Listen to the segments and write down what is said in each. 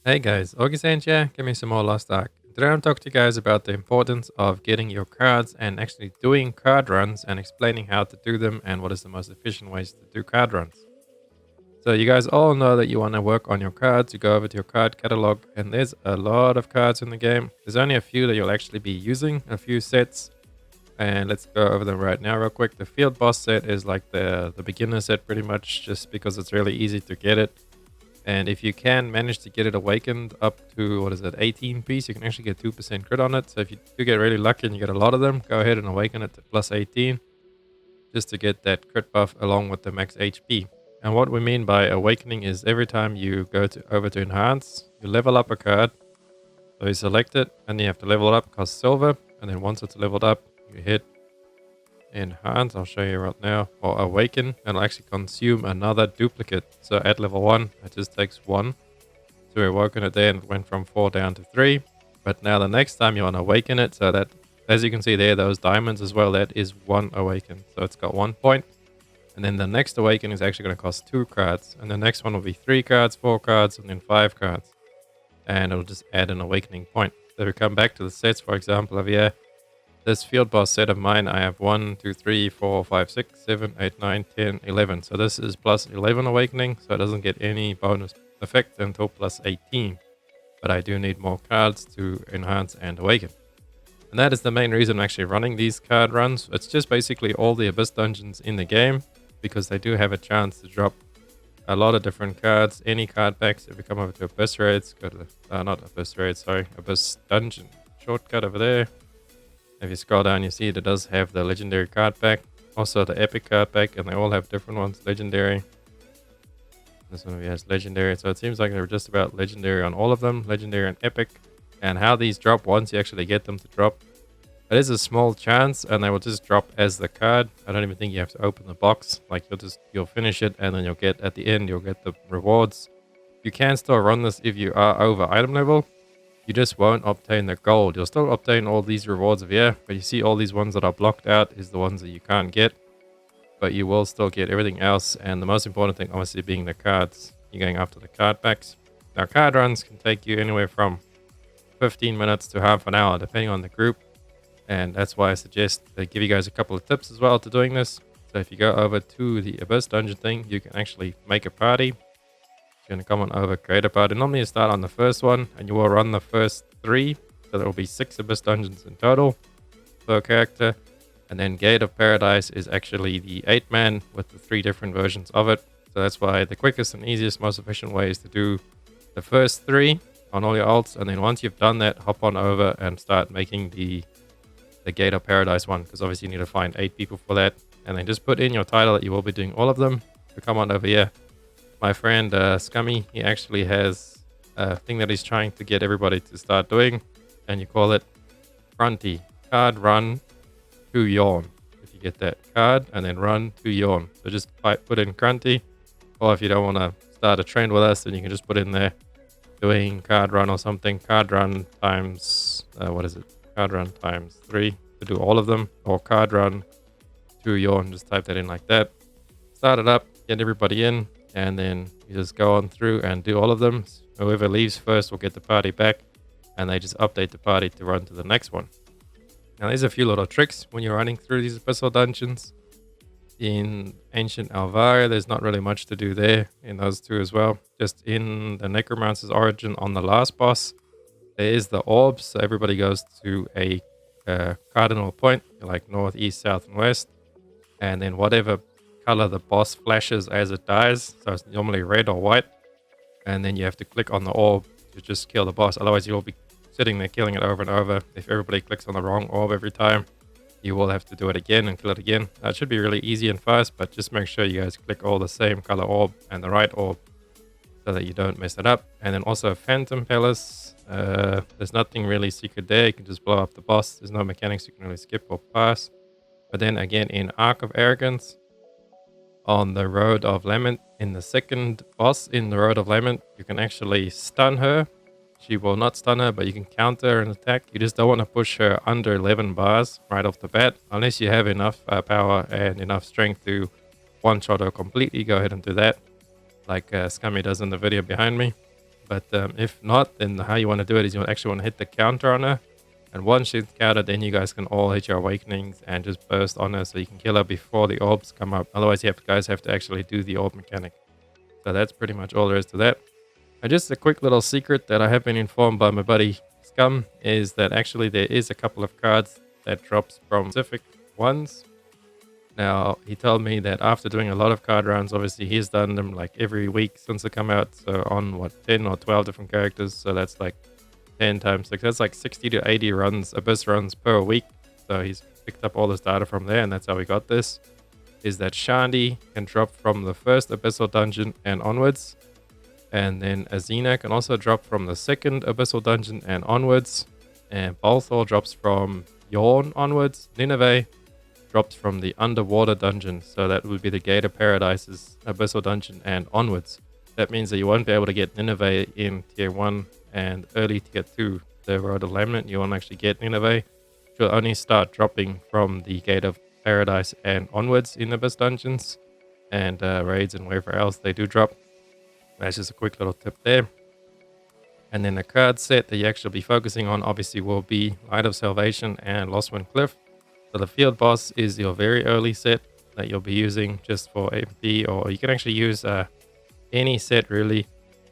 Hey guys, August here. Give me some more Lost Ark. Today I'm talking to you guys about the importance of getting your cards and actually doing card runs and explaining how to do them and what is the most efficient ways to do card runs. So you guys all know that you want to work on your cards. You go over to your card catalog and there's a lot of cards in the game. There's only a few that you'll actually be using, a few sets. And let's go over them right now real quick. The field boss set is like the beginner set pretty much, just because it's really easy to get it. And if you can manage to get it awakened up to, what is it, 18 piece, you can actually get 2% crit on it. So if you do get really lucky and you get a lot of them, go ahead and awaken it to plus 18 just to get that crit buff along with the max HP. And what we mean by awakening is every time you go over to enhance, you level up a card. So you select it and you have to level it up, cost silver. And then once it's leveled up, you hit enhance, I'll show you right now, or awaken, and it'll actually consume another duplicate. So at level 1 it just takes 1 to awaken it there, and it went from 4 down to 3. But now the next time you want to awaken it, so that, as you can see there, those diamonds as well, that is 1 awaken, so it's got 1 point. And then the next awaken is actually going to cost 2 cards, and the next one will be 3 cards, 4 cards, and then 5 cards, and it'll just add an awakening point. So if we come back to the sets, for example, over here, this field boss set of mine, I have 1, 2, 3, 4, 5, 6, 7, 8, 9, 10, 11. So this is plus 11 awakening, so it doesn't get any bonus effect until plus 18. But I do need more cards to enhance and awaken. And that is the main reason I'm actually running these card runs. It's just basically all the Abyss dungeons in the game, because they do have a chance to drop a lot of different cards, any card packs. If we come over to Abyss raids, go to the, not Abyss raids, sorry, Abyss dungeon shortcut over there. If you scroll down, you see it does have the legendary card pack, also the epic card pack, and they all have different ones. Legendary. This one has legendary, so it seems like they're just about legendary on all of them, legendary and epic. And how these drop once you actually get them to drop, it is a small chance, and they will just drop as the card. I don't even think you have to open the box. Like you'll finish it, and then you'll get at the end you'll get the rewards. You can still run this if you are over item level. You just won't obtain the gold. You'll still obtain all these rewards of here, but you see all these ones that are blocked out is the ones that you can't get. But you will still get everything else, and the most important thing obviously being the cards. You're going after the card packs. Now card runs can take you anywhere from 15 minutes to half an hour depending on the group, and that's why I suggest they give you guys a couple of tips as well to doing this. So if you go over to the Abyss dungeon thing, you can actually make a party. Going to come on over, create a party. Normally you start on the first one and you will run the first 3, so there will be 6 Abyss dungeons in total per character. And then Gate of Paradise is actually the 8-man with the 3 different versions of it. So that's why the quickest and easiest, most efficient way is to do the first 3 on all your alts, and then once you've done that, hop on over and start making the Gate of Paradise one, because obviously you need to find 8 people for that. And then just put in your title that you will be doing all of them. So come on over here. My friend Scummy, he actually has a thing that he's trying to get everybody to start doing, and you call it Fronty. Card run to yawn. If you get that card and then run to yawn. So just put in Grunty, or if you don't want to start a trend with us, then you can just put in there doing card run or something. Card run times, what is it? Card run times 3 to do all of them, or card run to yawn. Just type that in like that. Start it up, get everybody in. And then you just go on through and do all of them. Whoever leaves first will get the party back, and they just update the party to run to the next one. Now there's a few little tricks when you're running through these abyssal dungeons. In Ancient Alvara, there's not really much to do there in those two as well. Just in the Necromancer's Origin on the last boss, there is the orbs. So everybody goes to a cardinal point, like north, east, south, and west. And then whatever color the boss flashes as it dies, so it's normally red or white, and then you have to click on the orb to just kill the boss. Otherwise you'll be sitting there killing it over and over. If everybody clicks on the wrong orb every time, you will have to do it again and kill it again. It should be really easy and fast, but just make sure you guys click all the same color orb and the right orb so that you don't mess it up. And then also Phantom Palace, there's nothing really secret there. You can just blow up the boss. There's no mechanics you can really skip or pass. But then again in Ark of Arrogance, on the Road of Lament, in the second boss in the Road of Lament, you can actually stun her. She will not stun her, but you can counter an attack. You just don't want to push her under 11 bars right off the bat. Unless you have enough power and enough strength to one-shot her completely, go ahead and do that. Like Scummy does in the video behind me. But if not, then how you want to do it is you actually want to hit the counter on her. And once she's countered, then you guys can all hit your awakenings and just burst on her so you can kill her before the orbs come up. Otherwise, guys have to actually do the orb mechanic. So that's pretty much all there is to that. And just a quick little secret that I have been informed by my buddy Scum is that actually there is a couple of cards that drops from specific ones. Now, he told me that after doing a lot of card rounds, obviously he's done them like every week since they come out. So on 10 or 12 different characters. So that's like 10 times 6. That's like 60 to 80 runs, Abyss runs per week. So he's picked up all this data from there, and that's how we got this. Is that Shandy can drop from the first Abyssal dungeon and onwards. And then Azina can also drop from the second Abyssal dungeon and onwards. And Balthor drops from Yawn onwards. Nineveh drops from the underwater dungeon. So that would be the Gate of Paradise's Abyssal dungeon and onwards. That means that you won't be able to get Nineveh in tier 1 and early tier 2. The Road of Lament, you won't actually get Nineveh. You'll only start dropping from the Gate of Paradise and onwards in Abyss dungeons. And raids and wherever else they do drop. That's just a quick little tip there. And then the card set that you actually be focusing on obviously will be Light of Salvation and Lost Wind Cliff. So the Field Boss is your very early set that you'll be using just for MP, or you can actually use any set really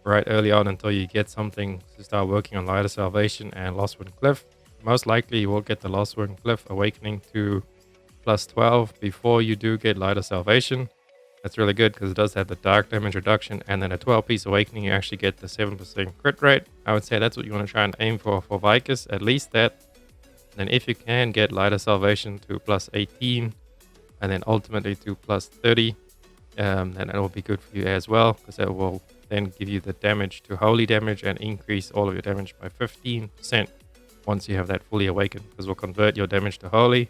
right early on until you get something to start working on Light of Salvation and Lost Wind Cliff. Most likely you will get the Lost Wind Cliff Awakening to plus 12 before you do get Light of Salvation. That's really good because it does have the dark damage reduction, and then a 12-piece awakening, you actually get the 7% crit rate. I would say that's what you want to try and aim for Vicus, at least that. And then if you can get Light of Salvation to plus 18, and then ultimately to plus 30, then that will be good for you as well, because that will then give you the damage to holy damage and increase all of your damage by 15% once you have that fully awakened, because we'll convert your damage to holy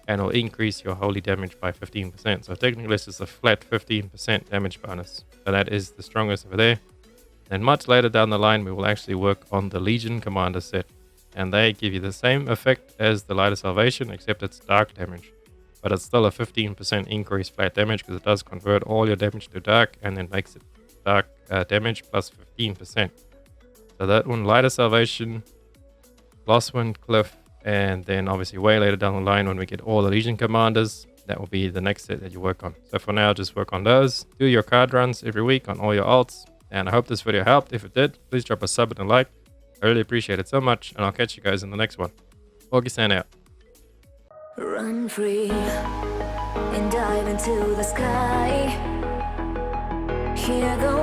and will increase your holy damage by 15%. So technically this is a flat 15% damage bonus. So that is the strongest over there. And much later down the line, we will actually work on the Legion Commander set. And they give you the same effect as the Light of Salvation, except it's dark damage. But it's still a 15% increase flat damage because it does convert all your damage to dark and then makes it dark damage plus 15%. So that one, Light of Salvation, Lost Wind Cliff, and then obviously way later down the line when we get all the Legion Commanders, that will be the next set that you work on. So for now, just work on those. Do your card runs every week on all your alts. And I hope this video helped. If it did, please drop a sub and a like. I really appreciate it so much. And I'll catch you guys in the next one. Augustin out. Run free and dive into the sky. Hear the